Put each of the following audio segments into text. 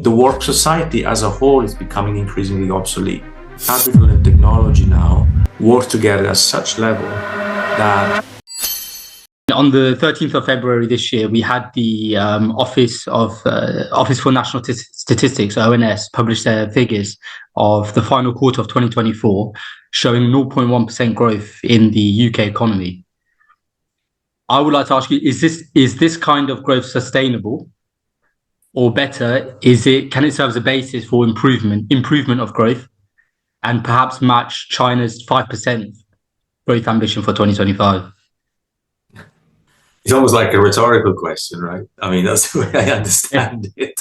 The work society as a whole is becoming increasingly obsolete. Capital and technology now work together at such level that... On the 13th of February this year, we had the Office for National Statistics, ONS, publish their figures of the final quarter of 2024, showing 0.1% growth in the UK economy. I would like to ask you, is this kind of growth sustainable? Or better, can it serve as a basis for improvement of growth, and perhaps match China's 5% growth ambition for 2025? It's almost like a rhetorical question, right? I mean, that's the way I understand it.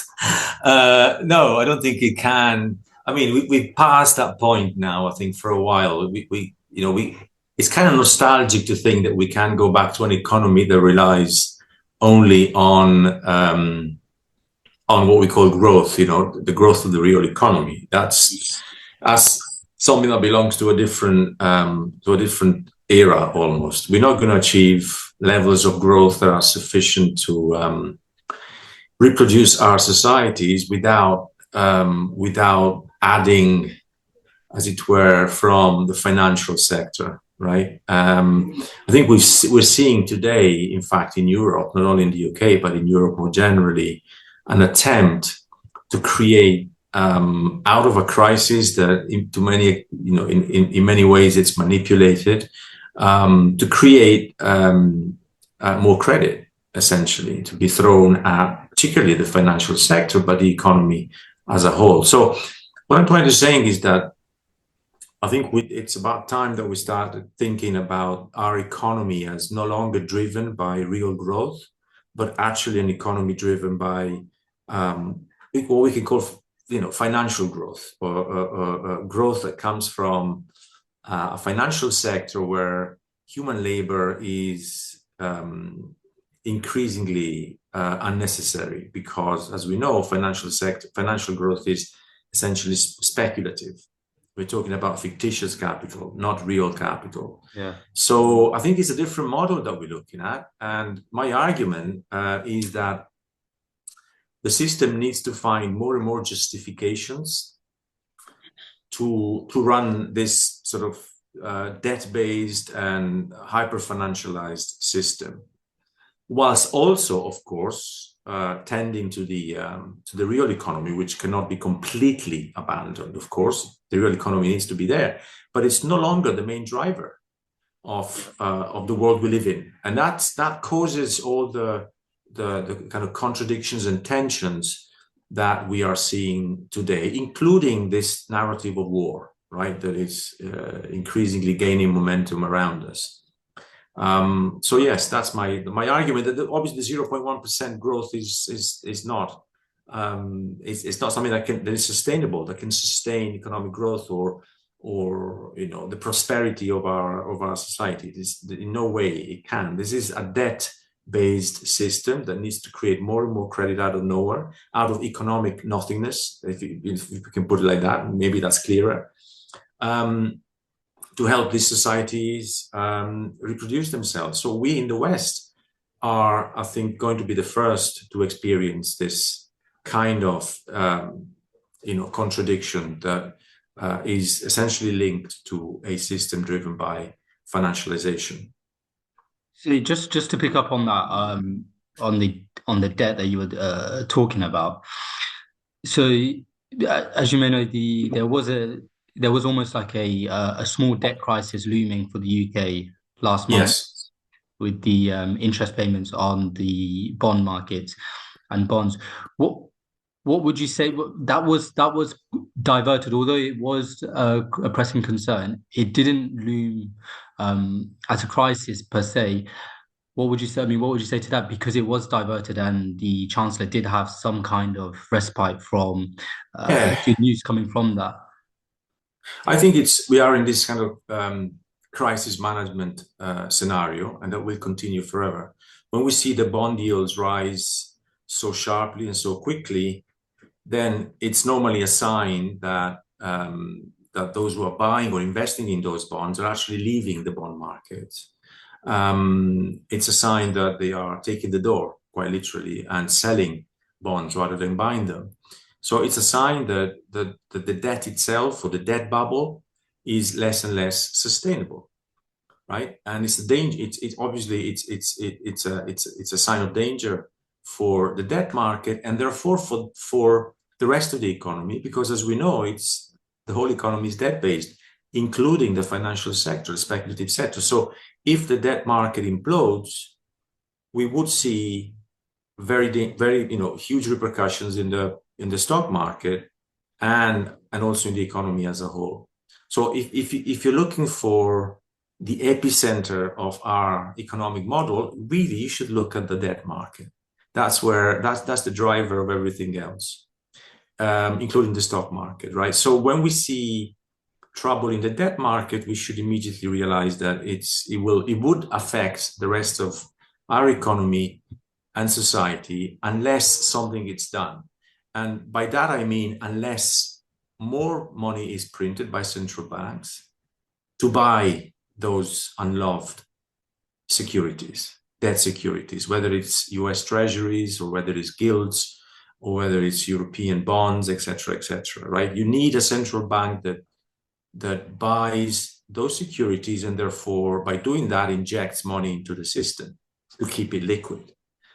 No, I don't think it can. I mean, we've passed that point now, I think, for a while. It's kind of nostalgic to think that we can go back to an economy that relies only on what we call growth, the growth of the real economy. That's something that belongs to a different era almost. We're not going to achieve levels of growth that are sufficient to reproduce our societies without adding, as it were, from the financial sector, right? I think we're seeing today, in fact, in Europe, not only in the UK, but in Europe more generally, an attempt to create out of a crisis that in many ways it's manipulated, to create more credit, essentially, to be thrown at particularly the financial sector, but the economy as a whole. So what I'm trying to say is that I think it's about time that we started thinking about our economy as no longer driven by real growth, but actually an economy driven by what we can call financial growth, or growth that comes from a financial sector where human labor is increasingly unnecessary, because, as we know, financial growth is essentially speculative. We're talking about fictitious capital, not real capital. Yeah. So I think it's a different model that we're looking at, and my argument is that the system needs to find more and more justifications to run this sort of debt-based and hyper-financialized system, whilst also, of course, tending to the real economy, which cannot be completely abandoned. Of course, the real economy needs to be there, but it's no longer the main driver of the world we live in, and that causes all the kind of contradictions and tensions that we are seeing today, including this narrative of war, right, that is increasingly gaining momentum around us. So yes, that's my argument, that obviously the 0.1% growth is not it's not something that is sustainable, that can sustain economic growth or the prosperity of our society. In no way it can. This is a debt-based system that needs to create more and more credit out of nowhere, out of economic nothingness, if we can put it like that. Maybe that's clearer, to help these societies reproduce themselves. So we in the West are, I think, going to be the first to experience this kind of contradiction that is essentially linked to a system driven by financialization. So just to pick up on that, on the debt that you were talking about. So as you may know, there was almost like a small debt crisis looming for the UK last month. Yes. With the interest payments on the bond markets and bonds. What would you say that was diverted? Although it was a pressing concern, it didn't loom as a crisis per se. What would you say? I mean, what would you say to that? Because it was diverted, and the Chancellor did have some kind of respite from good news coming from that. I think we are in this kind of crisis management scenario, and that will continue forever. When we see the bond yields rise so sharply and so quickly, then it's normally a sign that those who are buying or investing in those bonds are actually leaving the bond market. It's a sign that they are taking the door, quite literally, and selling bonds rather than buying them. So it's a sign that the debt itself, or the debt bubble, is less and less sustainable, right? And it's a danger. It's obviously it's a sign of danger for the debt market, and therefore for the rest of the economy, because as we know, it's the whole economy is debt based, including the financial sector, the speculative sector. So if the debt market implodes, we would see very huge repercussions in the stock market, and also in the economy as a whole. So if you're looking for the epicenter of our economic model, really you should look at the debt market. That's the driver of everything else, including the stock market, right? So when we see trouble in the debt market, we should immediately realize that it would affect the rest of our economy and society unless something gets done. And by that I mean unless more money is printed by central banks to buy those unloved securities, debt securities, whether it's US treasuries or whether it's gilts or whether it's European bonds, etc., right? You need a central bank that buys those securities, and therefore by doing that injects money into the system to keep it liquid.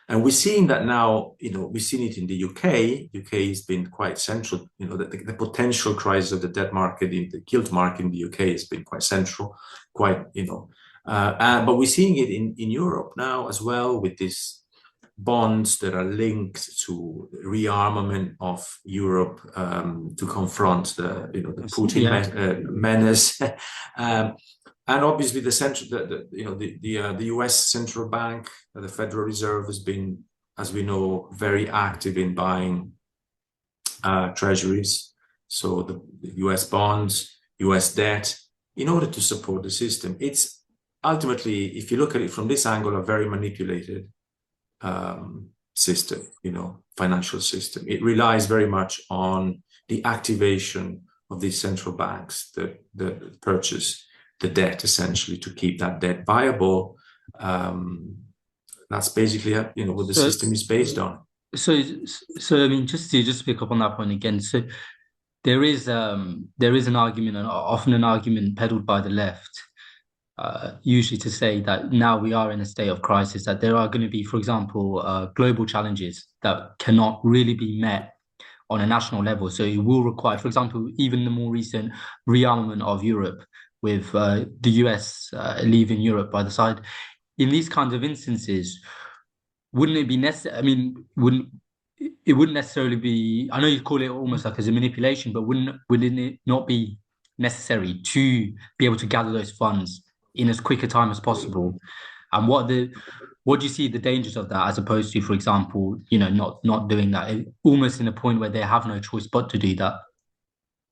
And we're seeing that now, we've seen it in the UK. UK has been quite central, the potential crisis of the debt market, in the gilt market in the UK has been quite central, but we're seeing it in Europe now as well, with these bonds that are linked to rearmament of Europe to confront the Putin menace. And obviously, the U.S. central bank, the Federal Reserve, has been, as we know, very active in buying treasuries, so the U.S. bonds, U.S. debt, in order to support the system. It's ultimately, if you look at it from this angle, a very manipulated system, financial system. It relies very much on the activation of these central banks that purchase the debt, essentially, to keep that debt viable. That's basically what the system is based on. So I mean, just to pick up on that point again. So there is an argument, and often an argument peddled by the left, usually to say that now we are in a state of crisis, that there are going to be, for example, global challenges that cannot really be met on a national level. So it will require, for example, even the more recent rearmament of Europe, with the US leaving Europe by the side. In these kinds of instances, wouldn't it be necessary? I mean, wouldn't necessarily be, I know you call it almost like as a manipulation, but wouldn't it not be necessary to be able to gather those funds in as quick a time as possible? And what do you see the dangers of that, as opposed to, for example, not doing that, almost in a point where they have no choice but to do that?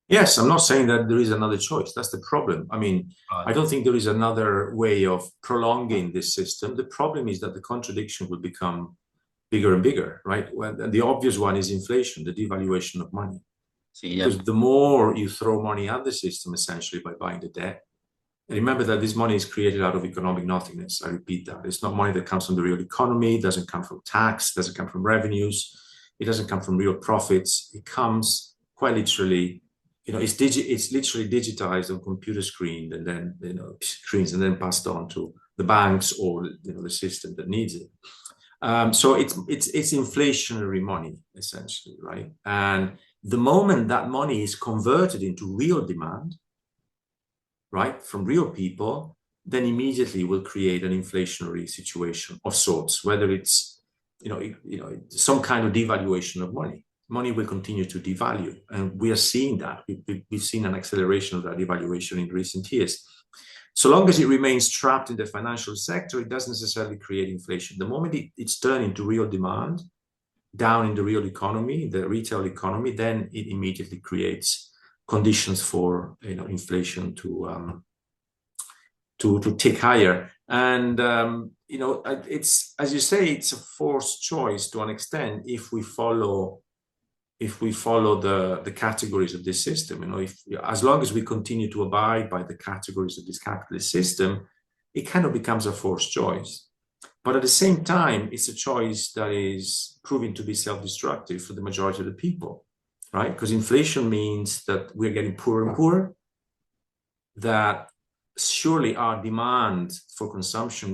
Yes, I'm not saying that there is another choice. That's the problem. I mean, right. I don't think there is another way of prolonging this system. The problem is that the contradiction will become bigger and bigger, right? And the obvious one is inflation, the devaluation of money. Because the more you throw money at the system, essentially, by buying the debt, and remember that this money is created out of economic nothingness. I repeat that. It's not money that comes from the real economy. It doesn't come from tax. It doesn't come from revenues. It doesn't come from real profits. It comes quite literally, it's literally digitized on computer screens and then passed on to the banks or the system that needs it. So it's inflationary money, essentially, right? And the moment that money is converted into real demand, right, from real people, then immediately will create an inflationary situation of sorts, whether it's some kind of devaluation of money. Money will continue to devalue, and we are seeing that. We've seen an acceleration of that devaluation in recent years. So long as it remains trapped in the financial sector, it doesn't necessarily create inflation. The moment it's turned into real demand, down in the real economy, the retail economy, then it immediately creates conditions for inflation to tick higher. And it's, as you say, it's a forced choice to an extent if we follow the categories of this system. As long as we continue to abide by the categories of this capitalist system, it kind of becomes a forced choice. But at the same time, it's a choice that is proving to be self-destructive for the majority of the people. right? Because inflation means that we're getting poorer and poorer, that surely our demand for consumption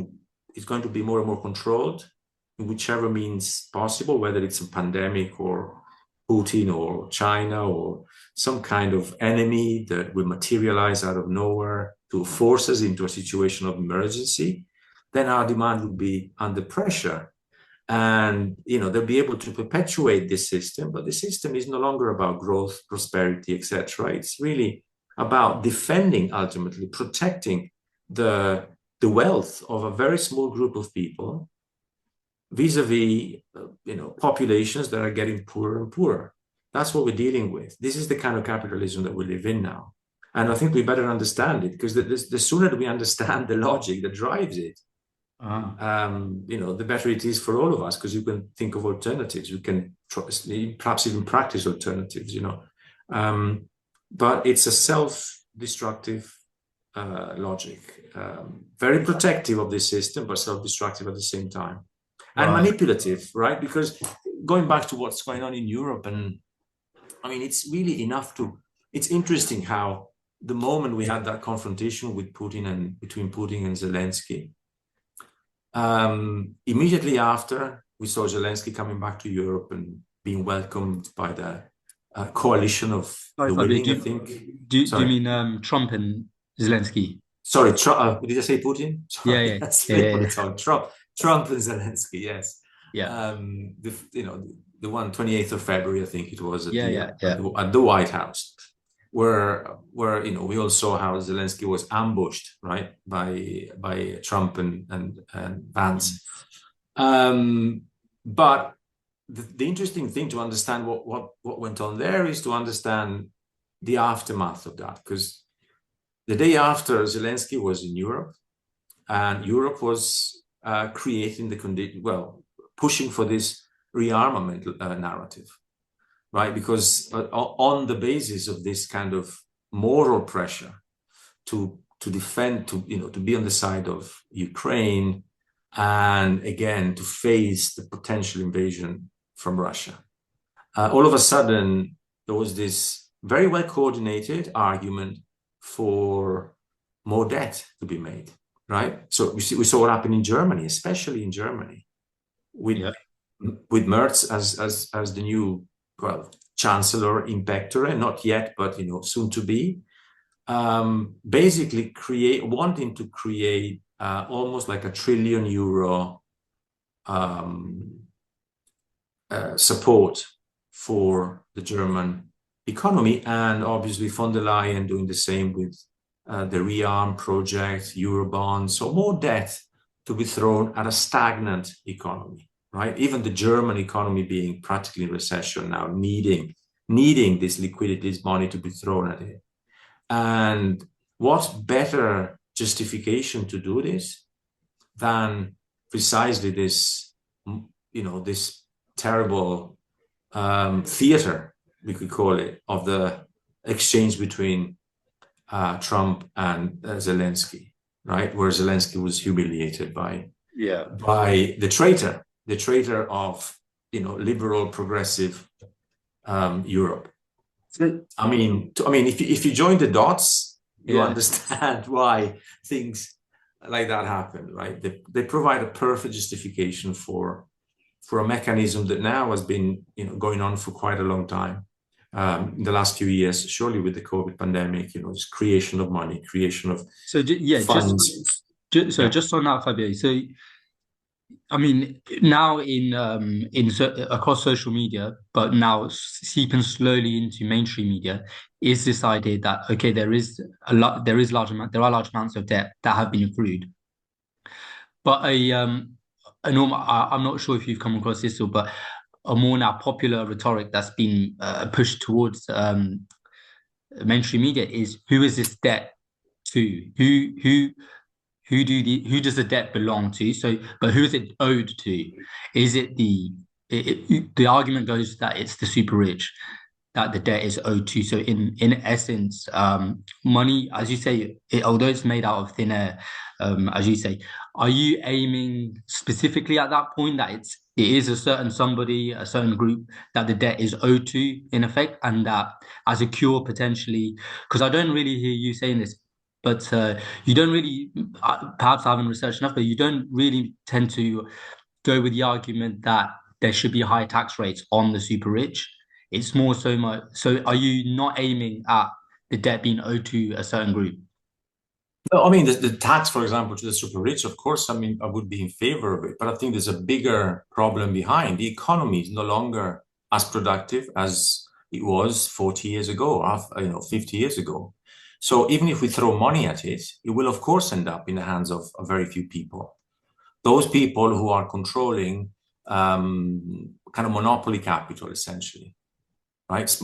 is going to be more and more controlled in whichever means possible, whether it's a pandemic or Putin or China or some kind of enemy that will materialize out of nowhere to force us into a situation of emergency, then our demand will be under pressure. And they'll be able to perpetuate this system, but the system is no longer about growth, prosperity, etc. It's really about defending, ultimately protecting the wealth of a very small group of people vis-a-vis populations that are getting poorer and poorer. That's what we're dealing with. This is the kind of capitalism that we live in now. And I think we better understand it, because the sooner we understand the logic that drives it, the better it is for all of us, because you can think of alternatives. We can perhaps even practice alternatives, but it's a self-destructive logic, very protective of this system, but self-destructive at the same time. And manipulative, right? Because going back to what's going on in Europe, and I mean, it's really it's interesting how the moment we had that confrontation with between Putin and Zelensky, immediately after, we saw Zelensky coming back to Europe and being welcomed by the coalition of the willing, I think. Do you mean Trump and Zelensky? Sorry, did I say Putin? Sorry, yeah. Trump and Zelensky, yes. Yeah. The 28th of February, I think it was, at the White House, where we all saw how Zelensky was ambushed, right, by Trump and Vance. But the interesting thing to understand what went on there is to understand the aftermath of that, because the day after, Zelensky was in Europe, and Europe was creating the condition, pushing for this rearmament narrative, right? Because on the basis of this kind of moral pressure to defend, to be on the side of Ukraine, and again to face the potential invasion from Russia, all of a sudden there was this very well coordinated argument for more debt to be made. Right, so we saw what happened in Germany, especially in Germany, with Merz as the new chancellor impactor, not yet, but soon to be, basically wanting to create almost like €1 trillion support for the German economy, and obviously von der Leyen doing the same with the rearm project, Eurobonds, so more debt to be thrown at a stagnant economy, right? Even the German economy being practically in recession now, needing this liquidity, this money to be thrown at it. And what better justification to do this than precisely this, this terrible theater, we could call it, of the exchange between Trump and Zelensky, right? Where Zelensky was humiliated by the traitor of liberal progressive Europe. I mean, if you join the dots, you understand why things like that happen, right? They provide a perfect justification for a mechanism that now has been going on for quite a long time. In the last few years, surely with the COVID pandemic, this creation of money, creation of funds. Just on that, Fabio. So, I mean, now across social media, but now seeping slowly into mainstream media, is this idea that there are large amounts of debt that have been accrued, but I'm not sure if you've come across this, but a more now popular rhetoric that's been pushed towards mainstream media is, who is this debt to? Who does the debt belong to? So, but who is it owed to? Is it the argument goes that it's the super rich that the debt is owed to. So in essence, money, as you say, although it's made out of thin air, as you say, are you aiming specifically at that point that it is a certain somebody, a certain group that the debt is owed to in effect, and that as a cure potentially, because I don't really hear you saying this, but you don't really, perhaps I haven't researched enough, but you don't really tend to go with the argument that there should be higher tax rates on the super rich. It's more so much. So, are you not aiming at the debt being owed to a certain group? No, I mean, the tax, for example, to the super rich, of course, I mean, I would be in favor of it. But I think there's a bigger problem behind. The economy is no longer as productive as it was 40 years ago, 50 years ago. So even if we throw money at it, it will, of course, end up in the hands of a very few people. Those people who are controlling kind of monopoly capital, essentially, right?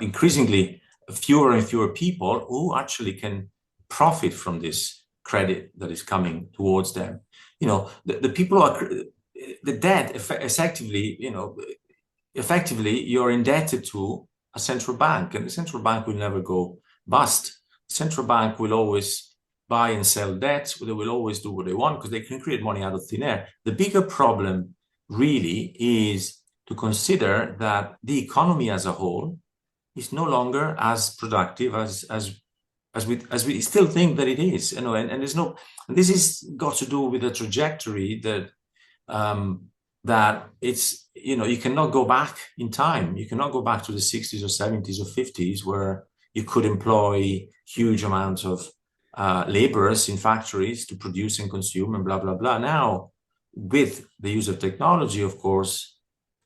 Increasingly, fewer and fewer people who actually can profit from this credit that is coming towards them. The people who are the debt effectively, effectively you're indebted to a central bank, and the central bank will never go bust. The central bank will always buy and sell debt. They will always do what they want because they can create money out of thin air. The bigger problem really is to consider that the economy as a whole is no longer as productive as we still think that it is, and there's no. And this is got to do with a trajectory that that it's you cannot go back in time. You cannot go back to the 60s or 70s or 50s where you could employ huge amounts of laborers in factories to produce and consume and blah blah blah. Now, with the use of technology, of course,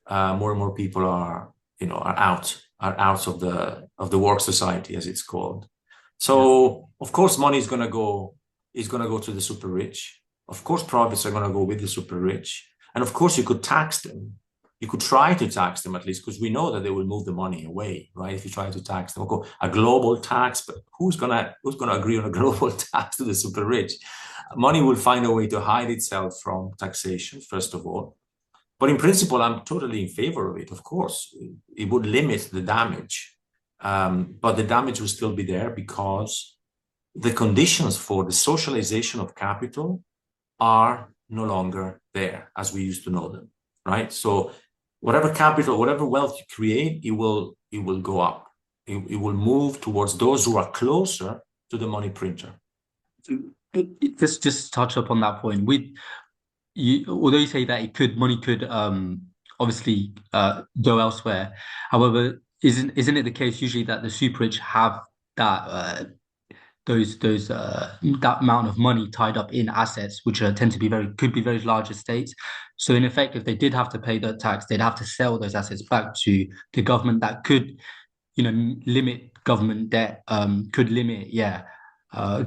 more and more people are out of the work society, as it's called. So of course, money is going to go to the super rich. Of course, profits are going to go with the super rich, and of course, you could tax them. You could try to tax them at least, because we know that they will move the money away, right? If you try to tax them, go a global tax, but who's gonna agree on a global tax to the super rich? Money will find a way to hide itself from taxation, first of all. But in principle, I'm totally in favor of it. Of course, it would limit the damage, but the damage will still be there because the conditions for the socialization of capital are no longer there as we used to know them, right? So whatever capital, whatever wealth you create, it will go up. It will move towards those who are closer to the money printer. Just touch up on that point. Although you say that money could obviously go elsewhere. However, isn't it the case usually that the super rich have that that amount of money tied up in assets, which tend to be could be very large estates. So in effect, if they did have to pay that tax, they'd have to sell those assets back to the government. That could, limit government debt. Could limit,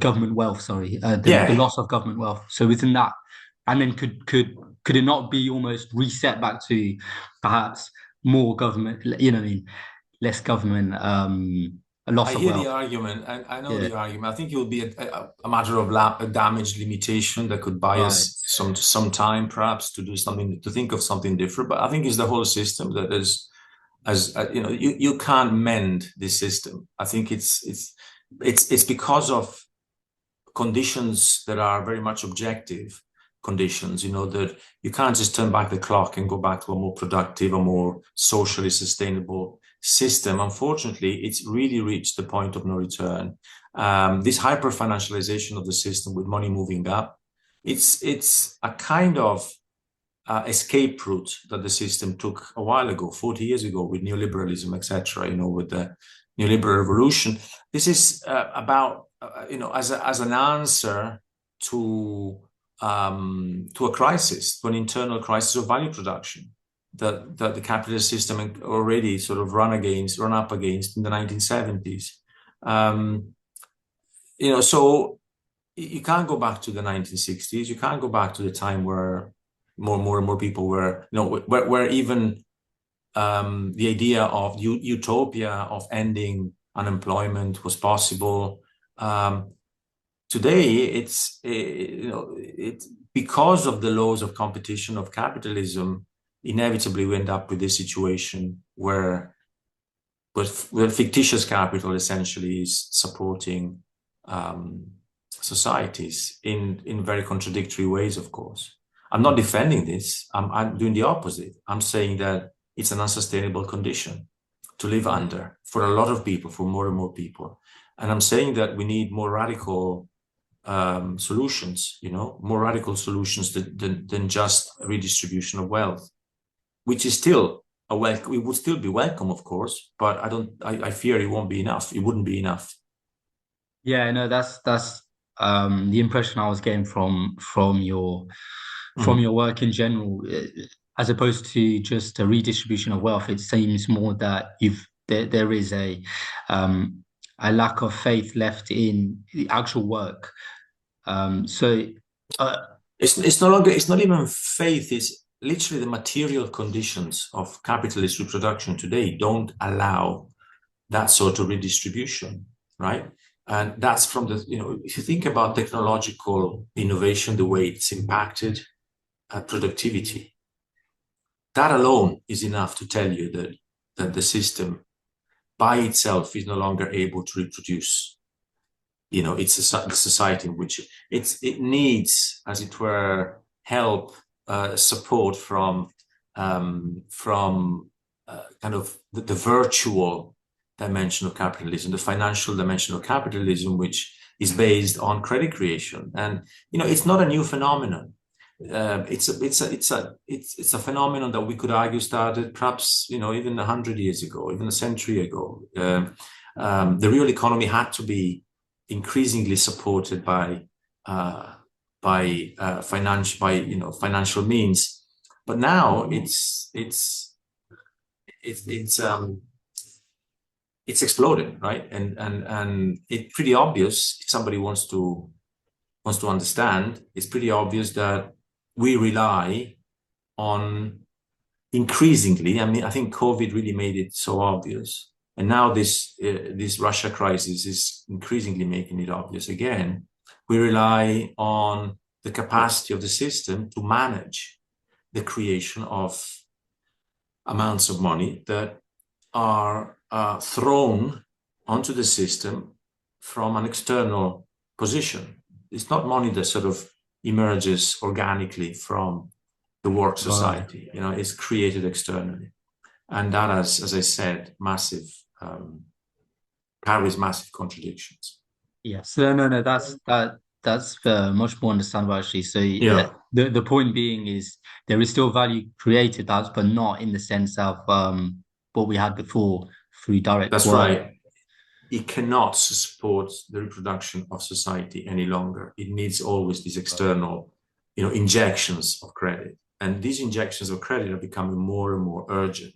government wealth. Sorry, the loss of government wealth. So within that, and then could it not be almost reset back to perhaps more government? Less government. A loss of wealth. I hear the argument. I know the argument. I think it will be a matter of a damage limitation that could buy us some time, perhaps, to do something, to think of something different. But I think it's the whole system that is, you can't mend this system. I think it's because of conditions that are very much objective conditions. That you can't just turn back the clock and go back to a more productive, a more socially sustainable system. Unfortunately, it's really reached the point of no return. This hyper financialization of the system with money moving up, it's a kind of escape route that the system took a while ago, 40 years ago, with neoliberalism, etc. With the neoliberal revolution. This is about as an answer to a crisis, to an internal crisis of value production that the capitalist system already sort of run up against in the 1970s. So you can't go back to the 1960s. You can't go back to the time where more and more people were, where even the idea of utopia of ending unemployment was possible. Today, it's because of the laws of competition of capitalism. Inevitably, we end up with this situation where fictitious capital essentially is supporting societies in very contradictory ways, of course. I'm not defending this. I'm doing the opposite. I'm saying that it's an unsustainable condition to live under for a lot of people, for more and more people. And I'm saying that we need more radical solutions, more radical solutions than just redistribution of wealth, which is still it would still be welcome, of course, but I fear it won't be enough. It wouldn't be enough. Yeah, no, that's the impression I was getting from your work in general, as opposed to just a redistribution of wealth. It seems more that there is a lack of faith left in the actual work. So it's no longer, it's not even faith, it's literally the material conditions of capitalist reproduction today don't allow that sort of redistribution, right? And that's from the, if you think about technological innovation, the way it's impacted productivity, that alone is enough to tell you that the system by itself is no longer able to reproduce. It's a society in which it needs, as it were, help, support from kind of the virtual dimension of capitalism, the financial dimension of capitalism, which is based on credit creation. And it's not a new phenomenon. It's a phenomenon that we could argue started perhaps even 100 years ago, even a century ago. The real economy had to be increasingly supported by financial means, but now it's exploded, right? And it's pretty obvious, if somebody wants to understand, it's pretty obvious that we rely on increasingly. I mean, I think COVID really made it so obvious. And now this Russia crisis is increasingly making it obvious again. We rely on the capacity of the system to manage the creation of amounts of money that are thrown onto the system from an external position. It's not money that sort of emerges organically from the work society. It's created externally. And that has, as I said, carries massive contradictions. Yes, no, that's much more understandable actually. So yeah, the point being is there is still value created, but not in the sense of what we had before through direct. That's right. It cannot support the reproduction of society any longer. It needs always these external, injections of credit, and these injections of credit are becoming more and more urgent.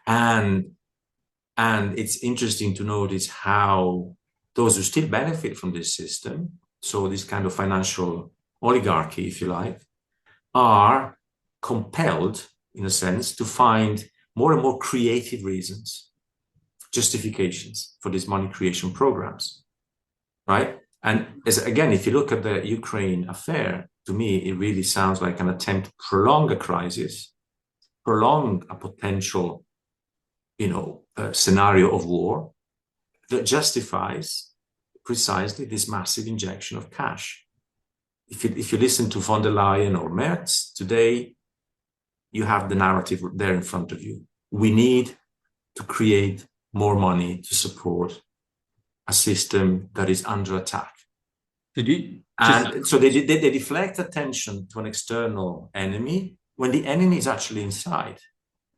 And it's interesting to notice how those who still benefit from this system, so this kind of financial oligarchy, if you like, are compelled, in a sense, to find more and more creative reasons, justifications for these money creation programs, right? And again, if you look at the Ukraine affair, to me, it really sounds like an attempt to prolong a crisis, prolong a potential scenario of war that justifies precisely this massive injection of cash. If you listen to von der Leyen or Merz today, you have the narrative there in front of you. We need to create more money to support a system that is under attack. So they deflect attention to an external enemy when the enemy is actually inside.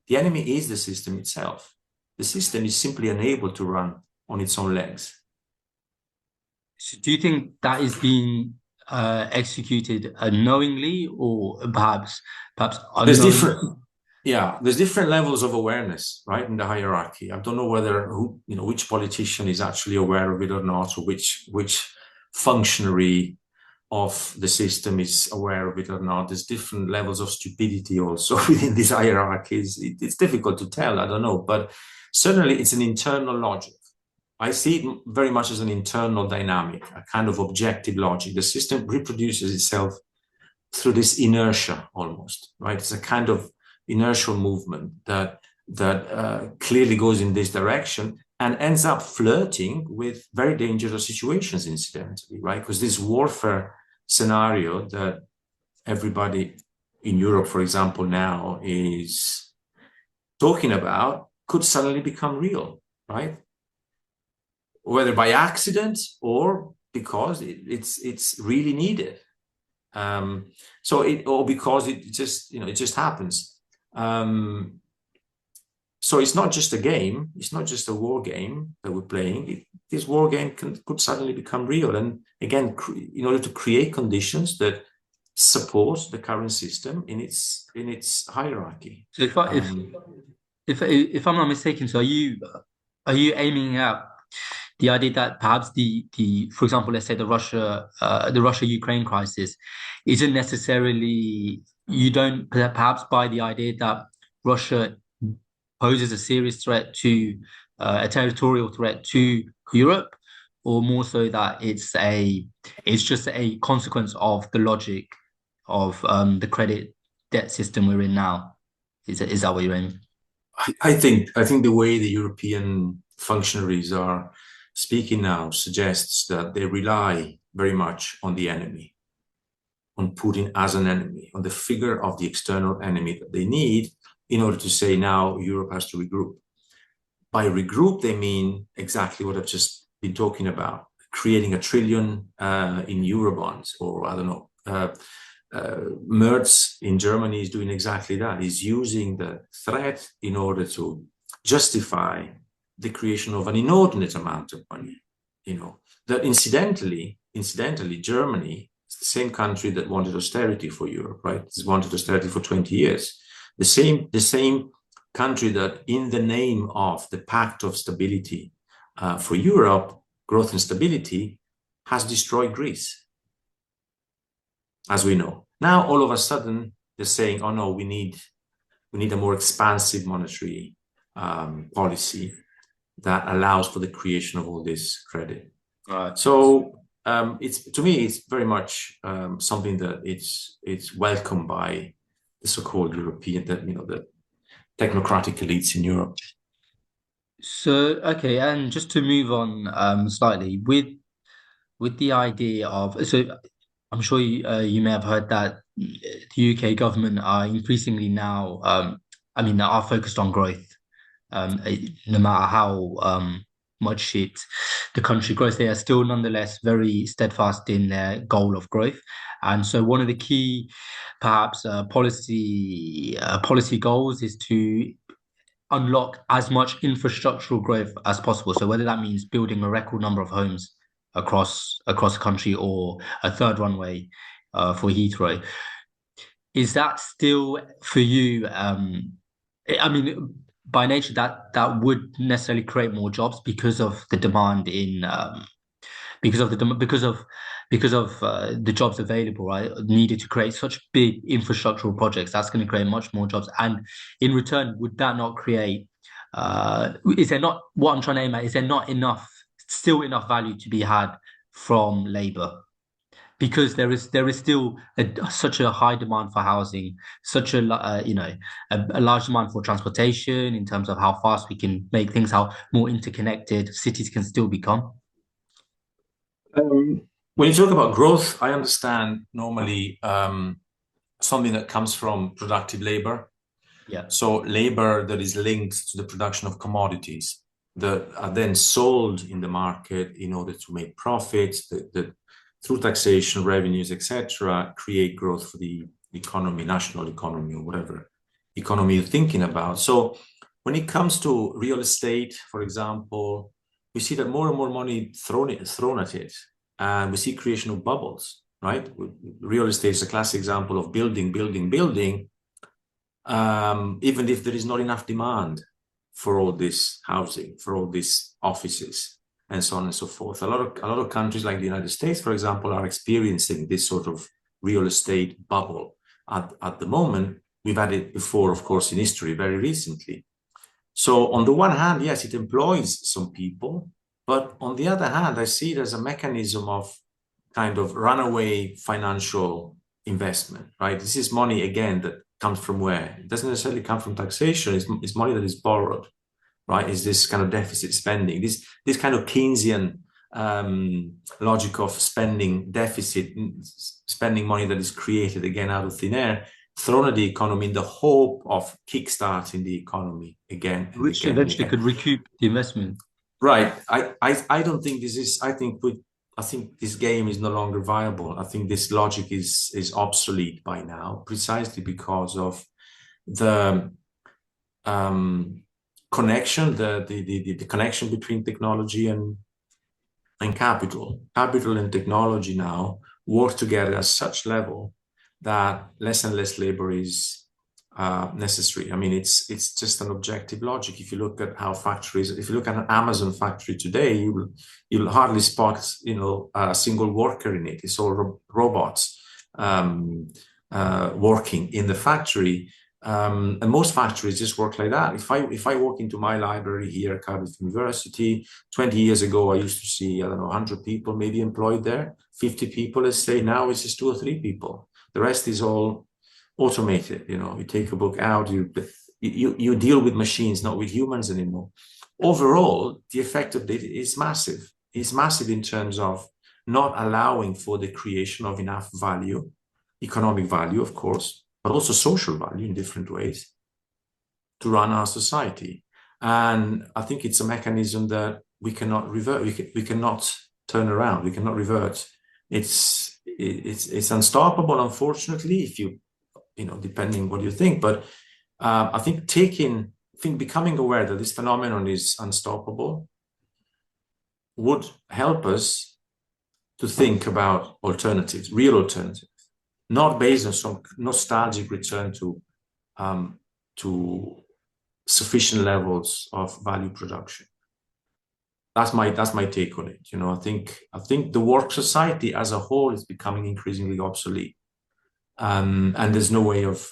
The enemy is the system itself. The system is simply unable to run on its own legs. So do you think that is being executed unknowingly, or perhaps unknowingly? There's different levels of awareness, right, in the hierarchy. I don't know which politician is actually aware of it or not, or which functionary of the system is aware of it or not. There's different levels of stupidity also within these hierarchies. It's difficult to tell, I don't know, but certainly it's an internal logic. I see it very much as an internal dynamic, a kind of objective logic. The system reproduces itself through this inertia almost, right? It's a kind of inertial movement that clearly goes in this direction and ends up flirting with very dangerous situations, incidentally, right? Because this warfare scenario that everybody in Europe, for example, now is talking about could suddenly become real, right? Whether by accident or because it's really needed. Or because it just happens. So it's not just a game. It's not just a war game that we're playing. This war game could suddenly become real. And again, in order to create conditions that support the current system in its hierarchy. So if I'm not mistaken, so are you aiming at the idea that perhaps the for example, let's say the Russia Ukraine crisis isn't necessarily, you don't perhaps buy the idea that Russia poses a serious threat to a territorial threat to Europe, or more so that it's just a consequence of the logic of the credit debt system we're in now. Is that what you're aiming? I think the way the European functionaries are speaking now suggests that they rely very much on the enemy, on Putin as an enemy, on the figure of the external enemy that they need in order to say now Europe has to regroup. By regroup, they mean exactly what I've just been talking about, creating 1 trillion in Eurobonds, or I don't know. Merz in Germany is doing exactly that. He's using the threat in order to justify the creation of an inordinate amount of money. That incidentally, Germany is the same country that wanted austerity for Europe, right? It's wanted austerity for 20 years. The same country that, in the name of the Pact of Stability for Europe, growth and stability, has destroyed Greece, as we know. Now, all of a sudden, they're saying, oh no, we need a more expansive monetary policy that allows for the creation of all this credit. Right. So to me, it's very much something that it's welcomed by the so-called European, the technocratic elites in Europe. So, okay, and just to move on slightly with the idea of, so I'm sure you may have heard that the UK government are increasingly now, are focused on growth. No matter how much the country grows, they are still nonetheless very steadfast in their goal of growth. And so one of the key, perhaps, policy goals is to unlock as much infrastructural growth as possible. So whether that means building a record number of homes across the country, or a third runway for Heathrow, is that still for you? By nature, that would necessarily create more jobs because of the demand in because of the jobs available, right? Needed to create such big infrastructural projects. That's going to create much more jobs. And in return, would that not create? Is there not, what I'm trying to aim at? Is there not still enough value to be had from labor? Because there is still such a high demand for housing, such a large demand for transportation in terms of how fast we can make things, how more interconnected cities can still become. When you talk about growth, I understand normally something that comes from productive labor. Yeah. So labor that is linked to the production of commodities that are then sold in the market in order to make profits, that through taxation, revenues, etc., create growth for the economy, national economy, or whatever economy you're thinking about. So when it comes to real estate, for example, we see that more and more money thrown at it, and we see creation of bubbles, right? Real estate is a classic example of building, even if there is not enough demand for all this housing, for all these offices, and so on and so forth. A lot of countries like the United States, for example, are experiencing this sort of real estate bubble at the moment. We've had it before, of course, in history, very recently. So on the one hand, yes, it employs some people, but on the other hand, I see it as a mechanism of kind of runaway financial investment, right? This is money, again, that comes from where? It doesn't necessarily come from taxation. It's money that is borrowed, right? Is this kind of deficit spending, this kind of Keynesian logic of spending money that is created again out of thin air. thrown at the economy in the hope of kickstarting the economy again and Which again and eventually again. could recoup the investment. Right. I don't think this is. I think this game is no longer viable. I think this logic is obsolete by now, precisely because of the connection, the connection between technology and capital. Capital and technology now work together at such level that less and less labor is necessary. I mean, it's just an objective logic. If you look at how factories, if you look at an Amazon factory today, you'll hardly spot, a single worker in it. It's all robots working in the factory. And most factories just work like that. If I walk into my library here at Cardiff University, 20 years ago, I used to see, I don't know, 100 people maybe employed there, 50 people, let's say. Now it's just 2 or 3 people. The rest is all automated. You take a book out, you deal with machines, not with humans anymore. Overall, the effect of it is massive. It's massive in terms of not allowing for the creation of enough value, economic value, of course, but also social value in different ways to run our society. And I think it's a mechanism that we cannot revert. We cannot turn around. We cannot revert. It's unstoppable, unfortunately, if depending what you think. But I think becoming aware that this phenomenon is unstoppable would help us to think about alternatives, real alternatives, not based on some nostalgic return to sufficient levels of value production. That's my take on it. I think the work society as a whole is becoming increasingly obsolete, and there's no way of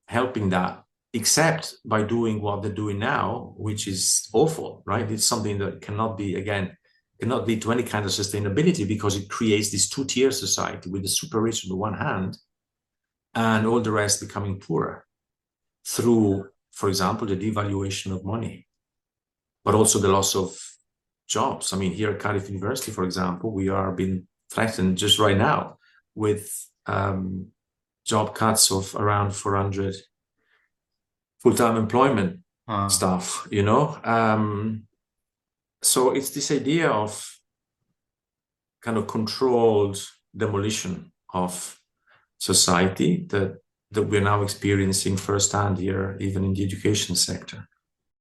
helping that except by doing what they're doing now, which is awful, right? It's something that cannot lead to any kind of sustainability, because it creates this two-tier society with the super rich on the one hand and all the rest becoming poorer through, for example, the devaluation of money, but also the loss of jobs. I mean, here at Cardiff University, for example, we are being threatened just right now with job cuts of around 400 full-time employment staff, So it's this idea of kind of controlled demolition of society that we're now experiencing firsthand here, even in the education sector.